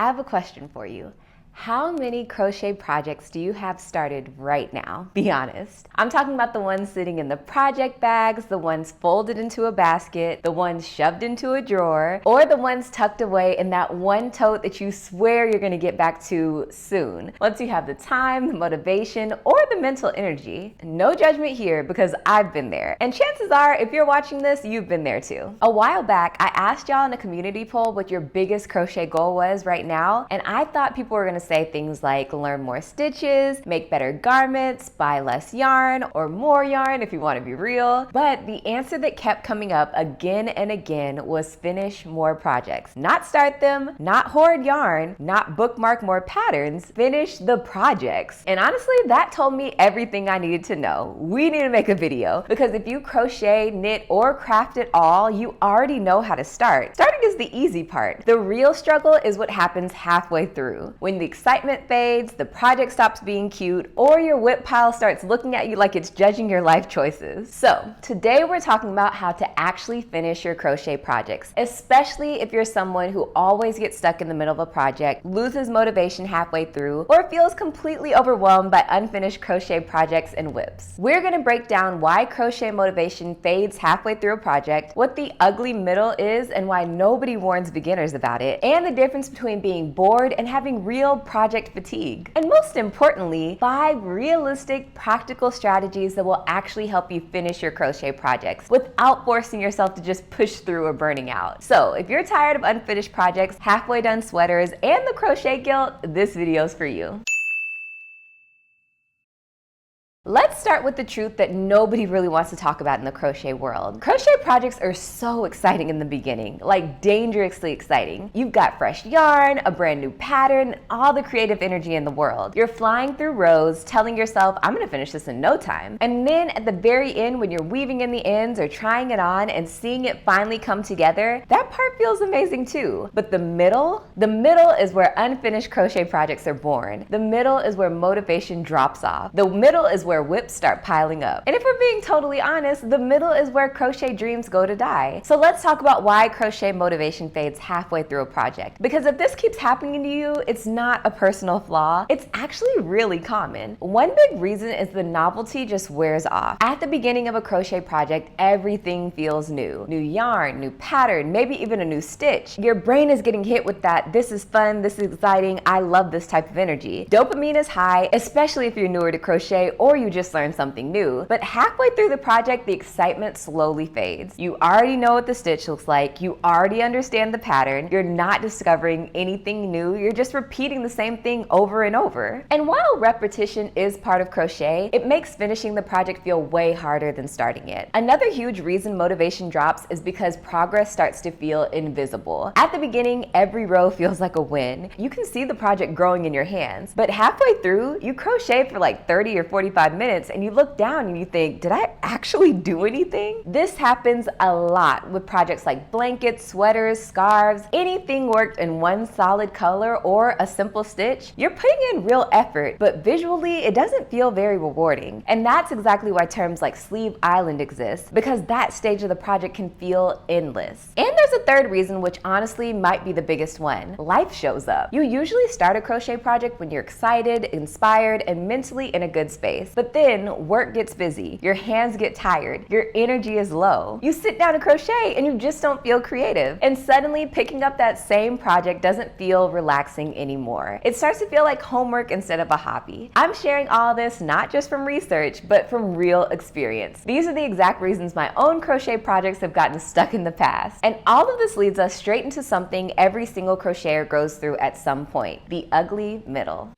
I have a question for you. How many crochet projects do you have started right now? Be honest. I'm talking about the ones sitting in the project bags, the ones folded into a basket, the ones shoved into a drawer, or the ones tucked away in that one tote that you swear you're gonna get back to soon, once you have the time, the motivation, or the mental energy. No judgment here because I've been there. And chances are, if you're watching this, you've been there too. A while back, I asked y'all in a community poll what your biggest crochet goal was right now, and I thought people were gonna say things like learn more stitches, make better garments, buy less yarn, or more yarn if you want to be real. But the answer that kept coming up again and again was finish more projects. Not start them, not hoard yarn, not bookmark more patterns, finish the projects. And honestly, that told me everything I needed to know. We need to make a video because if you crochet, knit, or craft at all, you already know how to start. Starting is the easy part. The real struggle is what happens halfway through. When the excitement fades, the project stops being cute, or your whip pile starts looking at you like it's judging your life choices. So today we're talking about how to actually finish your crochet projects, especially if you're someone who always gets stuck in the middle of a project, loses motivation halfway through, or feels completely overwhelmed by unfinished crochet projects and whips. We're going to break down why crochet motivation fades halfway through a project, what the ugly middle is and why nobody warns beginners about it, and the difference between being bored and having real project fatigue. And most importantly, 5 realistic, practical strategies that will actually help you finish your crochet projects without forcing yourself to just push through or burning out. So if you're tired of unfinished projects, halfway done sweaters, and the crochet guilt, this video is for you. Let's start with the truth that nobody really wants to talk about in the crochet world. Crochet projects are so exciting in the beginning, like dangerously exciting. You've got fresh yarn, a brand new pattern, all the creative energy in the world. You're flying through rows, telling yourself, I'm gonna finish this in no time. And then at the very end, when you're weaving in the ends or trying it on and seeing it finally come together, that part feels amazing too. But the middle is where unfinished crochet projects are born. The middle is where motivation drops off. The middle is where whips start piling up. And if we're being totally honest, the middle is where crochet dreams go to die. So let's talk about why crochet motivation fades halfway through a project. Because if this keeps happening to you, it's not a personal flaw. It's actually really common. One big reason is the novelty just wears off. At the beginning of a crochet project, everything feels new. New yarn, new pattern, maybe even a new stitch. Your brain is getting hit with that, this is fun, this is exciting, I love this type of energy. Dopamine is high, especially if you're newer to crochet or you just learned something new. But halfway through the project, the excitement slowly fades. You already know what the stitch looks like. You already understand the pattern. You're not discovering anything new. You're just repeating the same thing over and over. And while repetition is part of crochet, it makes finishing the project feel way harder than starting it. Another huge reason motivation drops is because progress starts to feel invisible. At the beginning, every row feels like a win. You can see the project growing in your hands. But halfway through, you crochet for like 30 or 45 minutes and you look down and you think, did I actually do anything? This happens a lot with projects like blankets, sweaters, scarves. Anything worked in one solid color or a simple stitch, you're putting in real effort, but visually it doesn't feel very rewarding. And that's exactly why terms like sleeve island exist, because that stage of the project can feel endless. And there's a third reason, which honestly might be the biggest one. Life shows up. You usually start a crochet project when you're excited, inspired, and mentally in a good space. But then work gets busy, your hands get tired, your energy is low. You sit down to crochet and you just don't feel creative. And suddenly picking up that same project doesn't feel relaxing anymore. It starts to feel like homework instead of a hobby. I'm sharing all this not just from research, but from real experience. These are the exact reasons my own crochet projects have gotten stuck in the past. And all of this leads us straight into something every single crocheter goes through at some point: the ugly middle.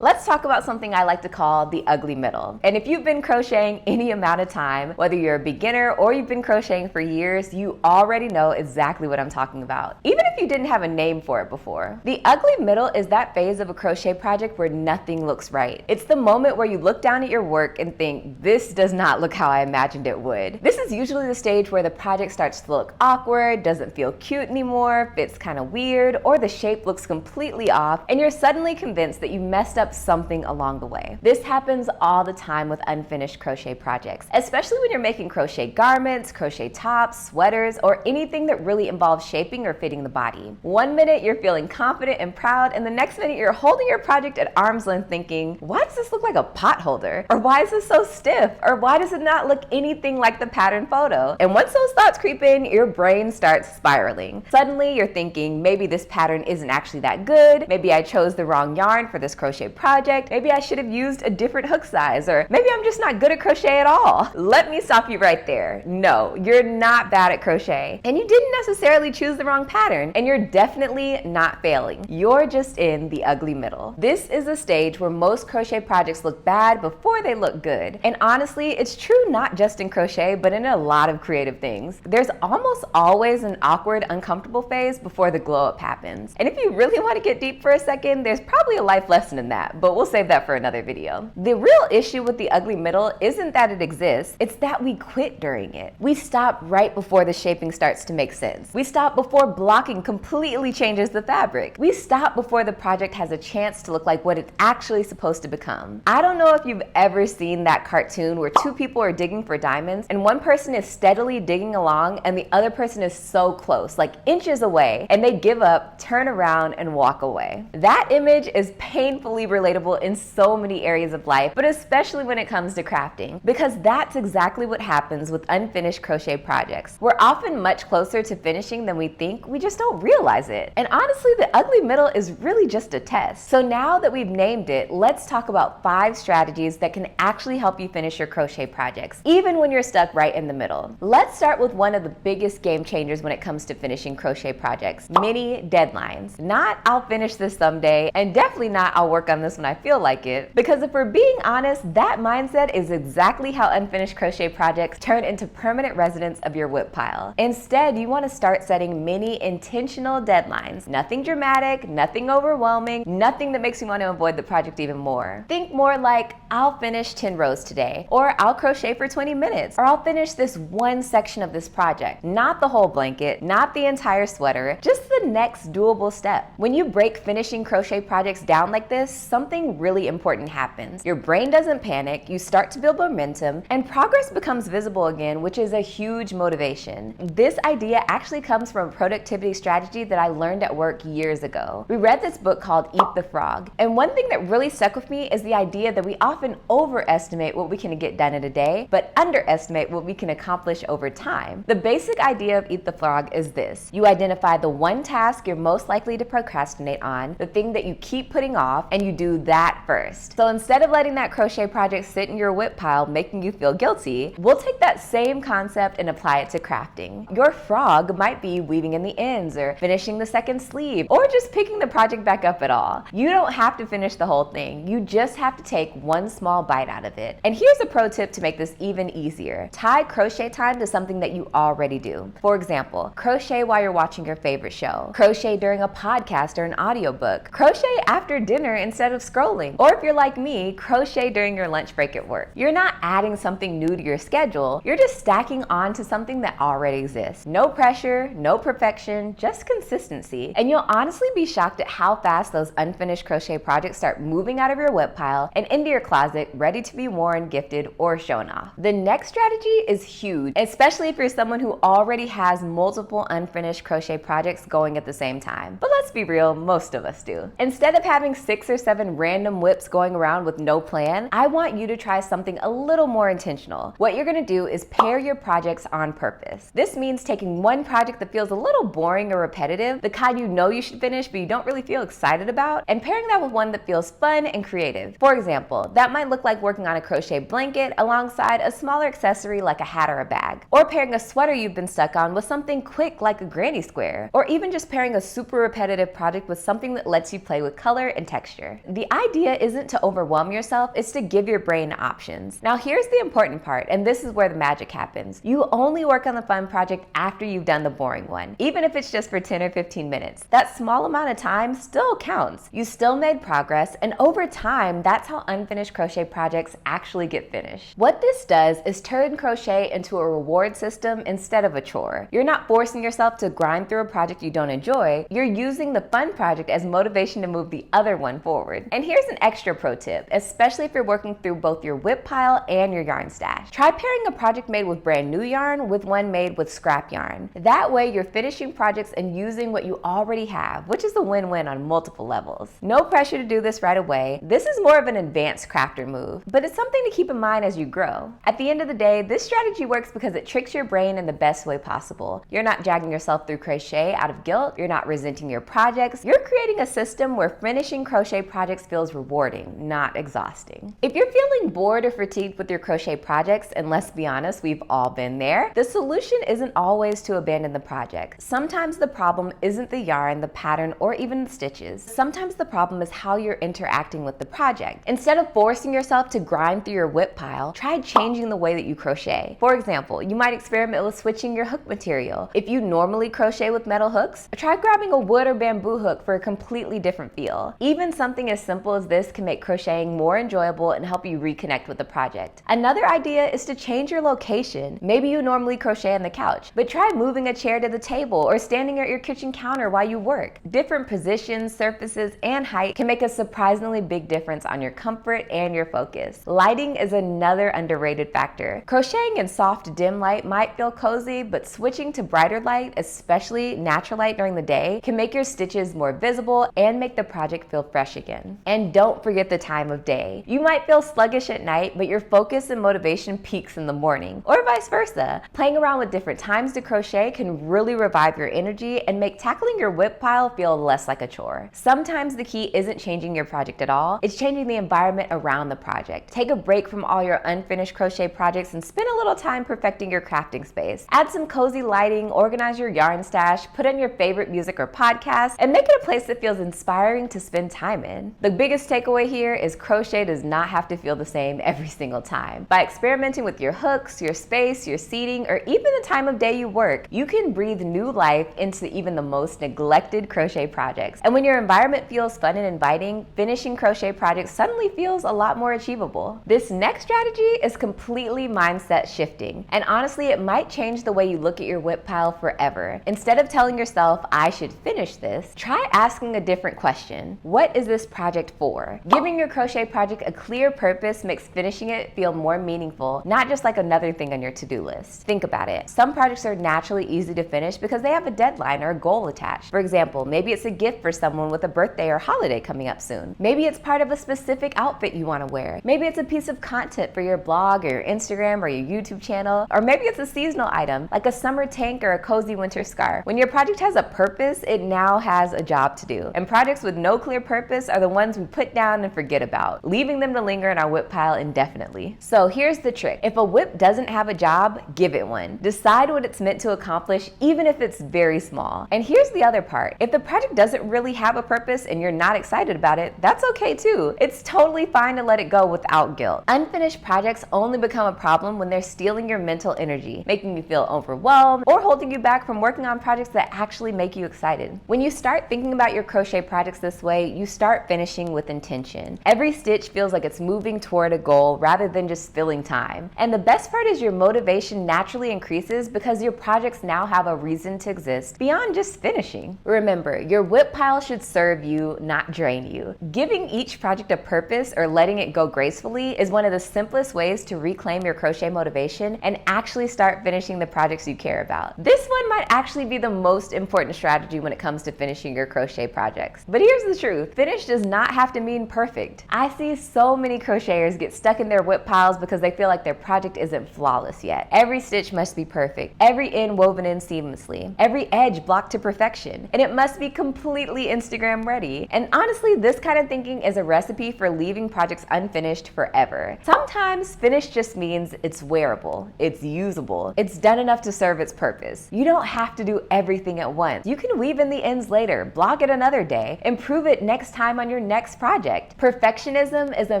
Let's talk about something I like to call the ugly middle. And if you've been crocheting any amount of time, whether you're a beginner or you've been crocheting for years, you already know exactly what I'm talking about, even if you didn't have a name for it before. The ugly middle is that phase of a crochet project where nothing looks right. It's the moment where you look down at your work and think, this does not look how I imagined it would. This is usually the stage where the project starts to look awkward, doesn't feel cute anymore, fits kind of weird, or the shape looks completely off, and you're suddenly convinced that you messed up up something along the way. This happens all the time with unfinished crochet projects, especially when you're making crochet garments, crochet tops, sweaters, or anything that really involves shaping or fitting the body. One minute you're feeling confident and proud, and the next minute you're holding your project at arm's length thinking, why does this look like a pot holder? Or why is this so stiff? Or why does it not look anything like the pattern photo? And once those thoughts creep in, your brain starts spiraling. Suddenly you're thinking, maybe this pattern isn't actually that good, maybe I chose the wrong yarn for this crochet project, maybe I should have used a different hook size, or maybe I'm just not good at crochet at all. Let me stop you right there. No, you're not bad at crochet, and you didn't necessarily choose the wrong pattern, and you're definitely not failing. You're just in the ugly middle. This is a stage where most crochet projects look bad before they look good. And honestly, it's true not just in crochet, but in a lot of creative things. There's almost always an awkward, uncomfortable phase before the glow up happens. And if you really want to get deep for a second, there's probably a life lesson in that, but we'll save that for another video. The real issue with the ugly middle isn't that it exists, it's that we quit during it. We stop right before the shaping starts to make sense. We stop before blocking completely changes the fabric. We stop before the project has a chance to look like what it's actually supposed to become. I don't know if you've ever seen that cartoon where two people are digging for diamonds and one person is steadily digging along and the other person is so close, like inches away, and they give up, turn around, and walk away. That image is painfully relatable in so many areas of life, but especially when it comes to crafting, because that's exactly what happens with unfinished crochet projects. We're often much closer to finishing than we think, we just don't realize it. And honestly, the ugly middle is really just a test. So now that we've named it, let's talk about 5 strategies that can actually help you finish your crochet projects, even when you're stuck right in the middle. Let's start with one of the biggest game changers when it comes to finishing crochet projects: mini deadlines. Not I'll finish this someday, and definitely not I'll work on this when I feel like it, because if we're being honest, that mindset is exactly how unfinished crochet projects turn into permanent residents of your whip pile. Instead, you want to start setting mini intentional deadlines. Nothing dramatic, nothing overwhelming, nothing that makes you want to avoid the project even more. Think more like, I'll finish 10 rows today, or I'll crochet for 20 minutes, or I'll finish this one section of this project. Not the whole blanket, not the entire sweater, just the next doable step. When you break finishing crochet projects down like this, something really important happens. Your brain doesn't panic, you start to build momentum, and progress becomes visible again, which is a huge motivation. This idea actually comes from a productivity strategy that I learned at work years ago. We read this book called Eat the Frog, and one thing that really stuck with me is the idea that we often overestimate what we can get done in a day, but underestimate what we can accomplish over time. The basic idea of Eat the Frog is this: you identify the one task you're most likely to procrastinate on, the thing that you keep putting off, and you do that first. So instead of letting that crochet project sit in your whip pile making you feel guilty, we'll take that same concept and apply it to crafting. Your frog might be weaving in the ends, or finishing the second sleeve, or just picking the project back up at all. You don't have to finish the whole thing, you just have to take one small bite out of it. And here's a pro tip to make this even easier: tie crochet time to something that you already do. For example, crochet while you're watching your favorite show, crochet during a podcast or an audiobook, crochet after dinner instead of scrolling, or if you're like me, crochet during your lunch break at work. You're not adding something new to your schedule, you're just stacking on to something that already exists. No pressure, no perfection, just consistency. And you'll honestly be shocked at how fast those unfinished crochet projects start moving out of your whip pile and into your closet, ready to be worn, gifted, or shown off. The next strategy is huge, especially if you're someone who already has multiple unfinished crochet projects going at the same time. But let's be real, most of us do. Instead of having 6 or 7 random whips going around with no plan, I want you to try something a little more intentional. What you're gonna do is pair your projects on purpose. This means taking one project that feels a little boring or repetitive, the kind you know you should finish but you don't really feel excited about, and pairing that with one that feels fun and creative. For example, that might look like working on a crochet blanket alongside a smaller accessory like a hat or a bag, or pairing a sweater you've been stuck on with something quick like a granny square, or even just pairing a super repetitive project with something that lets you play with color and texture. The idea isn't to overwhelm yourself, it's to give your brain options. Now here's the important part, and this is where the magic happens. You only work on the fun project after you've done the boring one, even if it's just for 10 or 15 minutes. That small amount of time still counts. You still made progress, and over time, that's how unfinished crochet projects actually get finished. What this does is turn crochet into a reward system instead of a chore. You're not forcing yourself to grind through a project you don't enjoy, you're using the fun project as motivation to move the other one forward. board. And here's an extra pro tip, especially if you're working through both your WIP pile and your yarn stash. Try pairing a project made with brand new yarn with one made with scrap yarn. That way you're finishing projects and using what you already have, which is a win-win on multiple levels. No pressure to do this right away. This is more of an advanced crafter move, but it's something to keep in mind as you grow. At the end of the day, this strategy works because it tricks your brain in the best way possible. You're not dragging yourself through crochet out of guilt. You're not resenting your projects. You're creating a system where finishing crochet projects feels rewarding, not exhausting. If you're feeling bored or fatigued with your crochet projects, and let's be honest, we've all been there, the solution isn't always to abandon the project. Sometimes the problem isn't the yarn, the pattern, or even the stitches. Sometimes the problem is how you're interacting with the project. Instead of forcing yourself to grind through your WIP pile, try changing the way that you crochet. For example, you might experiment with switching your hook material. If you normally crochet with metal hooks, try grabbing a wood or bamboo hook for a completely different feel. Even something as simple as this can make crocheting more enjoyable and help you reconnect with the project. Another idea is to change your location. Maybe you normally crochet on the couch, but try moving a chair to the table or standing at your kitchen counter while you work. Different positions, surfaces, and height can make a surprisingly big difference on your comfort and your focus. Lighting is another underrated factor. Crocheting in soft, dim light might feel cozy, but switching to brighter light, especially natural light during the day, can make your stitches more visible and make the project feel fresh again. And don't forget the time of day. You might feel sluggish at night, but your focus and motivation peaks in the morning, or vice versa. Playing around with different times to crochet can really revive your energy and make tackling your WIP pile feel less like a chore. Sometimes the key isn't changing your project at all, it's changing the environment around the project. Take a break from all your unfinished crochet projects and spend a little time perfecting your crafting space. Add some cozy lighting, organize your yarn stash, put in your favorite music or podcast, and make it a place that feels inspiring to spend time in. The biggest takeaway here is crochet does not have to feel the same every single time. By experimenting with your hooks, your space, your seating, or even the time of day you work, you can breathe new life into even the most neglected crochet projects. And when your environment feels fun and inviting, finishing crochet projects suddenly feels a lot more achievable. This next strategy is completely mindset shifting, and honestly, it might change the way you look at your WIP pile forever. Instead of telling yourself, I should finish this, try asking a different question. What is this project for? Giving your crochet project a clear purpose makes finishing it feel more meaningful, not just like another thing on your to-do list. Think about it. Some projects are naturally easy to finish because they have a deadline or a goal attached. For example, maybe it's a gift for someone with a birthday or holiday coming up soon. Maybe it's part of a specific outfit you want to wear. Maybe it's a piece of content for your blog or your Instagram or your YouTube channel. Or maybe it's a seasonal item like a summer tank or a cozy winter scarf. When your project has a purpose, it now has a job to do. And projects with no clear purpose are the ones we put down and forget about, leaving them to linger in our WIP pile indefinitely. So here's the trick. If a WIP doesn't have a job, give it one. Decide what it's meant to accomplish, even if it's very small. And here's the other part. If the project doesn't really have a purpose and you're not excited about it, that's okay too. It's totally fine to let it go without guilt. Unfinished projects only become a problem when they're stealing your mental energy, making you feel overwhelmed, or holding you back from working on projects that actually make you excited. When you start thinking about your crochet projects this way, you start finishing with intention. Every stitch feels like it's moving toward a goal rather than just filling time. And the best part is your motivation naturally increases because your projects now have a reason to exist beyond just finishing. Remember, your WIP pile should serve you, not drain you. Giving each project a purpose or letting it go gracefully is one of the simplest ways to reclaim your crochet motivation and actually start finishing the projects you care about. This one might actually be the most important strategy when it comes to finishing your crochet projects. But here's the truth, finish does not have to mean perfect. I see so many crocheters get stuck in their WIP piles because they feel like their project isn't flawless yet. Every stitch must be perfect, every end woven in seamlessly, every edge blocked to perfection, and it must be completely Instagram ready. And honestly, this kind of thinking is a recipe for leaving projects unfinished forever. Sometimes finish just means it's wearable, it's usable, it's done enough to serve its purpose. You don't have to do everything at once. You can weave in the ends later, block it another day, improve it next time on your next project. Perfectionism is a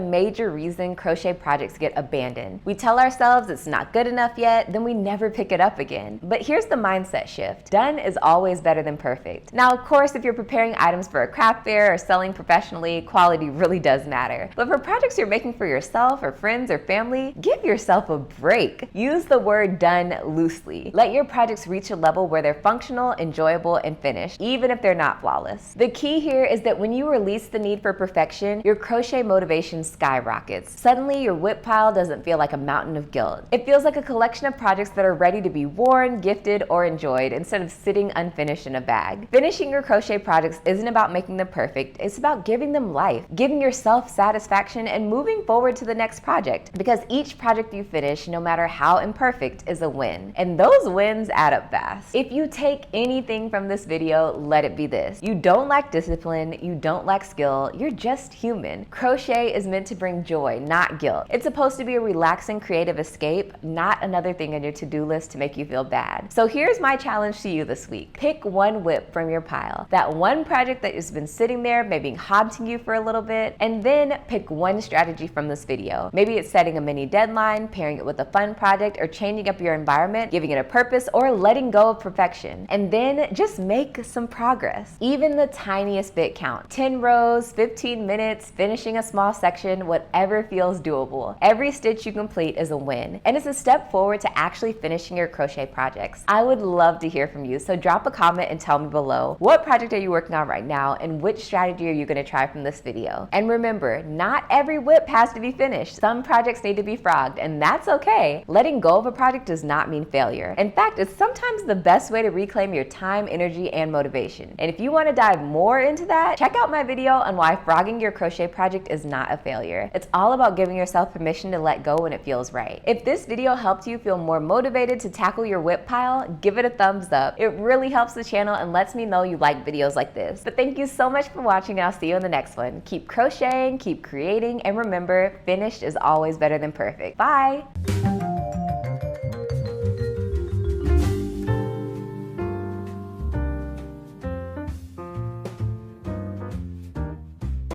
major reason crochet projects get abandoned. We tell ourselves it's not good enough yet, then we never pick it up again. But here's the mindset shift. Done is always better than perfect. Now, of course, if you're preparing items for a craft fair or selling professionally, quality really does matter. But for projects you're making for yourself or friends or family, give yourself a break. Use the word done loosely. Let your projects reach a level where they're functional, enjoyable, and finished, even if they're not flawless. The key here is that when you release the need for perfection, your crochet motivation skyrockets. Suddenly, your whip pile doesn't feel like a mountain of guilt. It feels like a collection of projects that are ready to be worn, gifted, or enjoyed instead of sitting unfinished in a bag. Finishing your crochet projects isn't about making them perfect, it's about giving them life, giving yourself satisfaction, and moving forward to the next project. Because each project you finish, no matter how imperfect, is a win. And those wins add up fast. If you take anything from this video, let it be this. You don't lack discipline, you don't lack skill, you're just human. Crochet is meant to bring joy, not guilt. It's supposed to be a relaxing, creative escape, not another thing on your to-do list to make you feel bad. So here's my challenge to you this week. Pick one whip from your pile, that one project that has been sitting there, maybe haunting you for a little bit, and then pick one strategy from this video. Maybe it's setting a mini deadline, pairing it with a fun project, or changing up your environment, giving it a purpose, or letting go of perfection. And then just make some progress. Even the tiniest bit counts. 10 rows, 15 minutes, finishing a small section, whatever feels doable. Every stitch you complete is a win, and it's a step forward to actually finishing your crochet projects. I would love to hear from you, so drop a comment and tell me below, what project are you working on right now, and which strategy are you going to try from this video? And remember, not every whip has to be finished. Some projects need to be frogged, and that's okay. Letting go of a project does not mean failure. In fact, it's sometimes the best way to reclaim your time, energy, and motivation. And if you want to dive more into that, check out my video on why frogging your crochet project is not a failure. It's all about giving yourself permission to let go when it feels right. If this video helped you feel more motivated to tackle your whip pile, give it a thumbs up. It really helps the channel and lets me know you like videos like this. But thank you so much for watching, and I'll see you in the next one. Keep crocheting, keep creating, and remember, finished is always better than perfect. Bye!